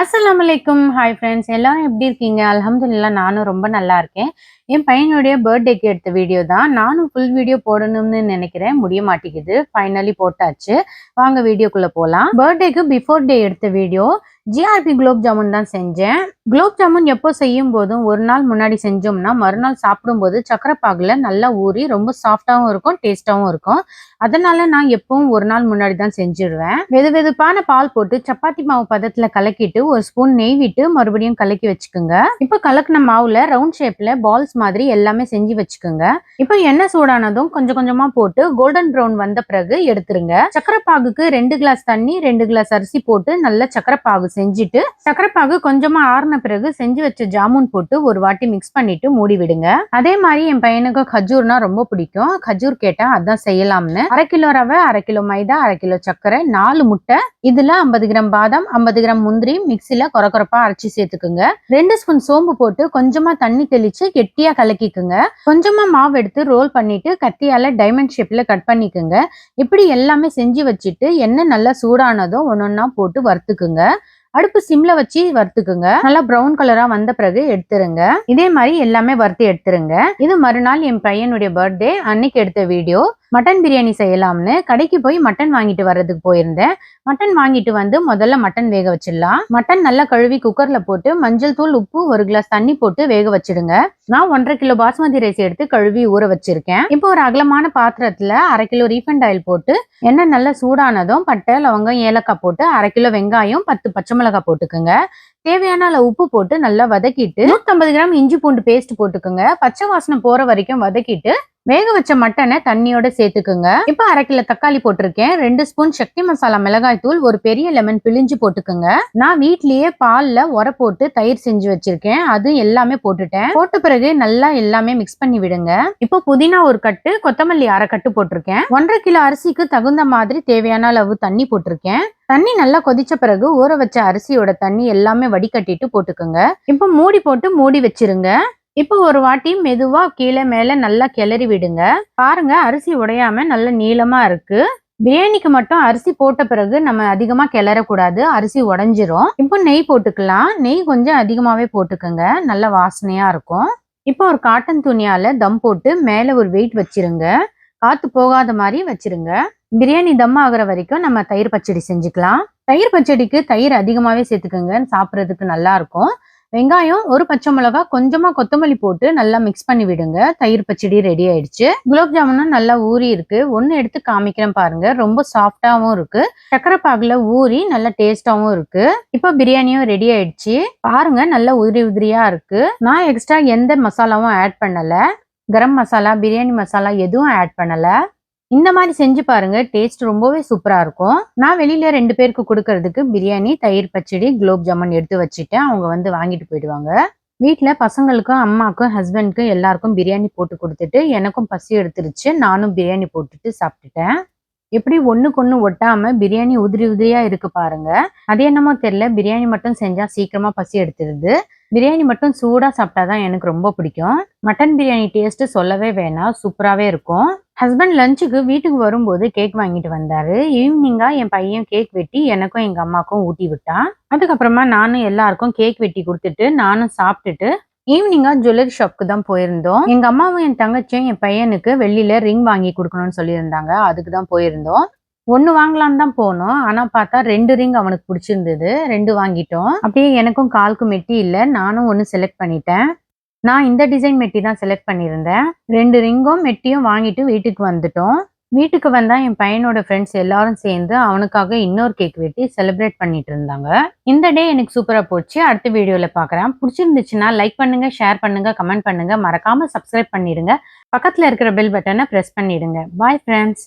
அஸ்ஸலாமலைக்கும். Hi friends, எல்லாரும் எப்படி இருக்கீங்க? அல்ஹம்துலில்லாஹ் நானும் ரொம்ப நல்லா இருக்கேன். என் பையனுடைய பர்த்டேக்கு எடுத்த வீடியோ தான். நானும் ஃபுல் வீடியோ போடணும்னு நினைக்கிறேன், முடிய மாட்டேங்குது. ஃபைனலி போட்டாச்சு. வாங்க வீடியோக்குள்ள போலாம். பர்த்டேக்கு பிஃபோர் டே எடுத்த வீடியோ. ஜிஆர்பி குலோப் ஜாமுன் தான் செஞ்சேன். குலோப் ஜாமுன் எப்போ செய்யும் போதும் ஒரு நாள் முன்னாடி செஞ்சோம்னா மறுநாள் சாப்பிடும்போது சக்கரை பாகுல நல்லா ஊறி ரொம்ப சாஃப்டாவும் இருக்கும், டேஸ்டாவும் இருக்கும். அதனால நான் எப்பவும் ஒரு நாள் முன்னாடி தான் செஞ்சிடுவேன். வெது வெதுப்பான பால் போட்டு சப்பாத்தி மாவு பதத்துல கலக்கிட்டு ஒரு ஸ்பூன் நெய் விட்டு மறுபடியும் கலக்கி வச்சுக்கோங்க. இப்ப கலக்கின மாவுல ரவுண்ட் ஷேப்ல பால்ஸ் மாதிரி எல்லாமே செஞ்சு வச்சுக்கோங்க. இப்ப எண்ணெய் சூடானதும் கொஞ்சம் கொஞ்சமா போட்டு கோல்டன் ப்ரௌன் வந்த பிறகு எடுத்துருங்க. சக்கரை பாகுக்கு 2 கிளாஸ் தண்ணி 2 கிளாஸ் அரிசி போட்டு நல்லா சக்கரை பாகு செஞ்சுட்டு சக்கரை பாகு கொஞ்சமா ஆறுன பிறகு செஞ்சு வச்ச ஜாமுன் போட்டு ஒரு வாட்டி மிக்ஸ் பண்ணிட்டு மூடி விடுங்க. அதே மாதிரி என் பையனுக்கு கஜூர்னா ரொம்ப பிடிக்கும். கஜூர் கேட்டா அதான் செய்யலாம்னு 1/2 கிலோ ரவை, 1/2 கிலோ மைதா, 1/2 கிலோ சர்க்கரை, 4 முட்டை, இதுல 50 கிராம் பாதாம், 50 கிராம் முந்திரி மிக்சில கொரகொரப்பா அரைச்சி சேர்த்துக்குங்க. 2 ஸ்பூன் சோம்பு போட்டு கொஞ்சமா தண்ணி தெளிச்சு கெட்டியா கலக்கிக்குங்க. கொஞ்சமா மாவு எடுத்து ரோல் பண்ணிட்டு கத்தியால டைமண்ட் ஷேப்ல கட் பண்ணிக்குங்க. இப்படி எல்லாமே செஞ்சு வச்சுட்டு எண்ணெய் நல்லா சூடானதும் ஒன்னொன்னா போட்டு வறுத்துக்குங்க. அடுப்பு சிம்ல வச்சு வறுத்துக்குங்க. நல்லா ப்ரௌன் கலரா வந்த பிறகு எடுத்துருங்க. இதே மாதிரி எல்லாமே வறுத்து எடுத்துருங்க. இது மறுநாள் என் பையனுடைய பர்த்டே அன்னைக்கு எடுத்த வீடியோ. மட்டன் பிரியாணி செய்யலாம்னு கடைக்கு போய் மட்டன் வாங்கிட்டு வர்றதுக்கு போயிருந்தேன். மட்டன் வாங்கிட்டு வந்து முதல்ல மட்டன் வேக வச்சிடலாம். மட்டன் நல்லா கழுவி குக்கர்ல போட்டு மஞ்சள் தூள், உப்பு, 1 கிளாஸ் தண்ணி போட்டு வேக வச்சிடுங்க. நான் 1/2 கிலோ பாஸ்மதி ரைஸ் எடுத்து கழுவி ஊற வச்சிருக்கேன். இப்போ ஒரு அகலமான பாத்திரத்துல 1/2 கிலோ ரீஃபண்ட் ஆயில் போட்டு எண்ணெய் நல்லா சூடானதும் பட்டை, லவங்கம், ஏலக்காய் போட்டு 1/2 கிலோ வெங்காயம், 10 பச்சை மிளகாய் போட்டுக்குங்க. தேவையான அளவு உப்பு போட்டு நல்லா வதக்கிட்டு 150 கிராம் இஞ்சி பூண்டு பேஸ்ட் போட்டுக்குங்க. பச்சை வாசனை போற வரைக்கும் வதக்கிட்டு வேக வச்ச மட்டனை தண்ணியோட சேர்த்துக்குங்க. இப்ப 1/2 கிலோ தக்காளி போட்டிருக்கேன். 2 ஸ்பூன் சக்தி மசாலா மிளகாய் தூள், ஒரு பெரிய லெமன் பிழிஞ்சு போட்டுக்குங்க. நான் வீட்லயே பால்ல உர போட்டு தயிர் செஞ்சு வச்சிருக்கேன். அது எல்லாமே போட்டுட்டேன். போட்ட பிறகு நல்லா எல்லாமே மிக்ஸ் பண்ணி விடுங்க. இப்போ புதினா ஒரு கட்டு, கொத்தமல்லி 1/2 கட்டு போட்டிருக்கேன். 1/2 கிலோ அரிசிக்கு தகுந்த மாதிரி தேவையான அளவு தண்ணி போட்டிருக்கேன். தண்ணி நல்லா கொதிச்ச பிறகு ஊற வச்ச அரிசியோட தண்ணி எல்லாமே வடிகட்டிட்டு போட்டுக்குங்க. இப்போ மூடி போட்டு மூடி வச்சிருங்க. இப்போ ஒரு வாட்டி மெதுவா கீழே மேல நல்லா கிளறி விடுங்க. பாருங்க, அரிசி உடையாம நல்ல நீளமா இருக்கு. பிரியாணிக்கு மட்டும் அரிசி போட்ட பிறகு நம்ம அதிகமா கிளறக்கூடாது, அரிசி உடைஞ்சிரும். இப்போ நெய் போட்டுக்கலாம். நெய் கொஞ்சம் அதிகமாவே போட்டுக்கோங்க, நல்ல வாசனையா இருக்கும். இப்போ ஒரு காட்டன் துணியால தம் போட்டு மேல ஒரு வெயிட் வச்சிருங்க. காத்து போகாத மாதிரி வச்சிருங்க. பிரியாணி தம் ஆகுற வரைக்கும் நம்ம தயிர் பச்சடி செஞ்சுக்கலாம். தயிர் பச்சடிக்கு தயிர் அதிகமாவே சேர்த்துக்கோங்க, சாப்பிட்றதுக்கு நல்லா இருக்கும். வெங்காயம், ஒரு பச்சை மிளகா, கொஞ்சமா கொத்தமல்லி போட்டு நல்லா மிக்ஸ் பண்ணி விடுங்க. தயிர் பச்சடி ரெடி ஆயிடுச்சு. குலோப் ஜாமுனும் நல்லா ஊறி இருக்கு. ஒன்னு எடுத்து காமிக்கிறேன் பாருங்க. ரொம்ப சாஃப்டாவும் இருக்கு, சக்கரை பாகுல ஊறி நல்ல டேஸ்டாவும் இருக்கு. இப்போ பிரியாணியும் ரெடி ஆயிடுச்சு. பாருங்க, நல்லா உதிரி உதிரியா இருக்கு. நான் எக்ஸ்ட்ரா எந்த மசாலாவும் ஆட் பண்ணல. கரம் மசாலா, பிரியாணி மசாலா எதுவும் ஆட் பண்ணல. இந்த மாதிரி செஞ்சு பாருங்க, டேஸ்ட் ரொம்பவே சூப்பரா இருக்கும். நான் வெளியில 2 பேருக்கு கொடுக்கறதுக்கு பிரியாணி, தயிர் பச்சடி, குலோப் ஜாமுன் எடுத்து வச்சுட்டேன். அவங்க வந்து வாங்கிட்டு போயிடுவாங்க. வீட்டுல பசங்களுக்கும், அம்மாக்கும், ஹஸ்பண்ட்க்கும் எல்லாருக்கும் பிரியாணி போட்டு கொடுத்துட்டு எனக்கும் பசி எடுத்துருச்சு. நானும் பிரியாணி போட்டுட்டு சாப்பிட்டுட்டேன். எப்படி ஒண்ணுக்கு ஒண்ணு ஒட்டாம பிரியாணி உதிரி உதிரியா இருக்கு பாருங்க. அது என்னமோ தெரியல, பிரியாணி மட்டும் செஞ்சா சீக்கிரமா பசி எடுத்துருது. பிரியாணி மட்டும் சூடா சாப்பிட்டாதான் எனக்கு ரொம்ப பிடிக்கும். மட்டன் பிரியாணி டேஸ்ட் சொல்லவே வேணாம், சூப்பராகவே இருக்கும். ஹஸ்பண்ட் லஞ்சுக்கு வீட்டுக்கு வரும்போது கேக் வாங்கிட்டு வந்தாரு. ஈவினிங்கா என் பையன் கேக் வெட்டி எனக்கும் எங்க அம்மாக்கும் ஊட்டி விட்டான். அதுக்கப்புறமா நானும் எல்லாருக்கும் கேக் வெட்டி கொடுத்துட்டு நானும் சாப்பிட்டுட்டு ஈவினிங்கா ஜுவல்லரி ஷாப்க்கு தான் போயிருந்தோம். எங்க அம்மாவும் என் தங்கச்சியும் என் பையனுக்கு வெள்ளியில ரிங் வாங்கி கொடுக்கணும்னு சொல்லியிருந்தாங்க. அதுக்கு தான் போயிருந்தோம். 1 வாங்கலான்னு தான் போனோம். ஆனா பார்த்தா 2 ரிங் அவனுக்கு பிடிச்சிருந்தது. 2 வாங்கிட்டோம். அப்படியே எனக்கும் காலுக்கு மெட்டி இல்லை, நானும் 1 செலக்ட் பண்ணிட்டேன். நான் இந்த டிசைன் மெட்டி தான் செலக்ட் பண்ணியிருந்தேன். 2 ரிங்கும் மெட்டியும் வாங்கிட்டு வீட்டுக்கு வந்துட்டோம். வீட்டுக்கு வந்தா என் பையனோட ஃப்ரெண்ட்ஸ் எல்லாரும் சேர்ந்து அவனுக்காக இன்னொரு கேக் வெட்டி செலிப்ரேட் பண்ணிட்டு இருந்தாங்க. இந்த டே எனக்கு சூப்பரா போச்சு. அடுத்த வீடியோல பார்க்குறேன். பிடிச்சிருந்துச்சுன்னா லைக் பண்ணுங்க, ஷேர் பண்ணுங்க, கமெண்ட் பண்ணுங்க. மறக்காம சப்ஸ்கிரைப் பண்ணிடுங்க. பக்கத்துல இருக்கிற பெல் பட்டனை பிரஸ் பண்ணிடுங்க. Bye friends.